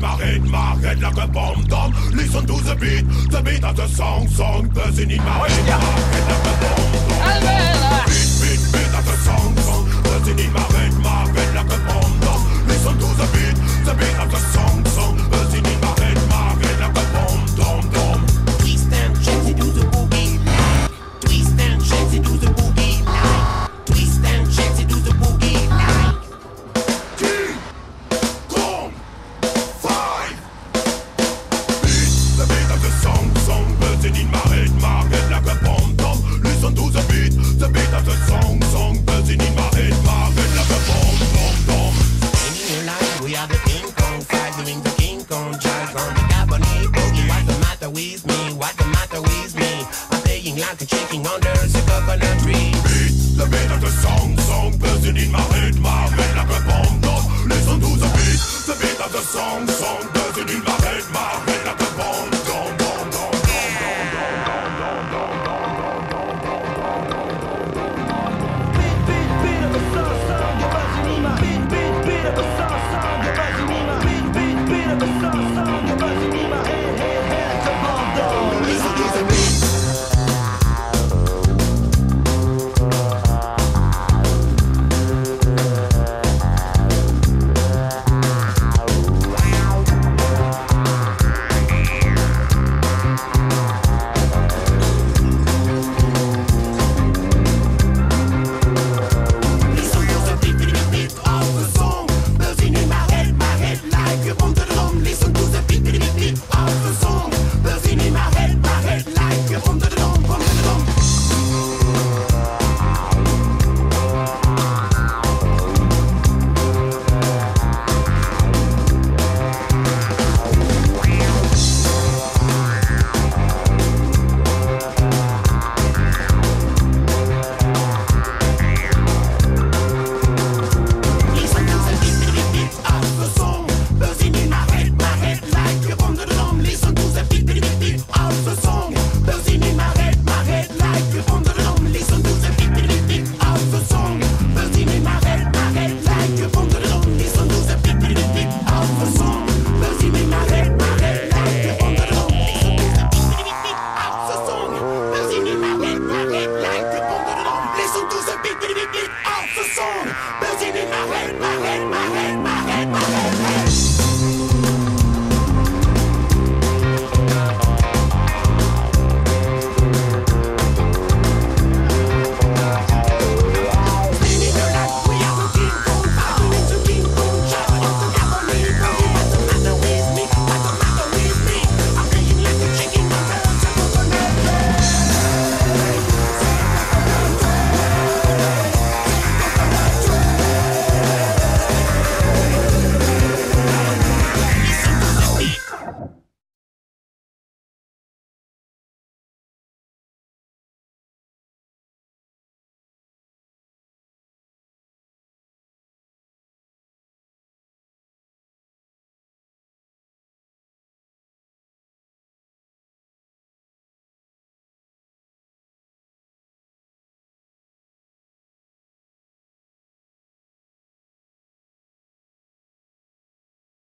in my head like a bomb dom. Listen to the beat of the song, buzzing in my head like a bomb dom. Beat of the song, buzzing in my head like a bomb dom. Listen to the beat of the song, buzzing in my head like a bomb dom. Twist and shake it to the boogie line. Twist and shake it to the boogie line. Twist and shake it to the boogie line. King Kong 5. The beat of the song, buzzing in my head like a bomb dom. Listen to the beat of the song, buzzing in my head like a bomb dom. In your life, we are the King Kong 5, doing the King Kong jive on the cabinet boogie. What's the matter with me? What's the matter with me? I'm playing like a chicken under the coconut tree. The beat of the song, buzzing in my head like a bomb dom. Listen to the beat of the song.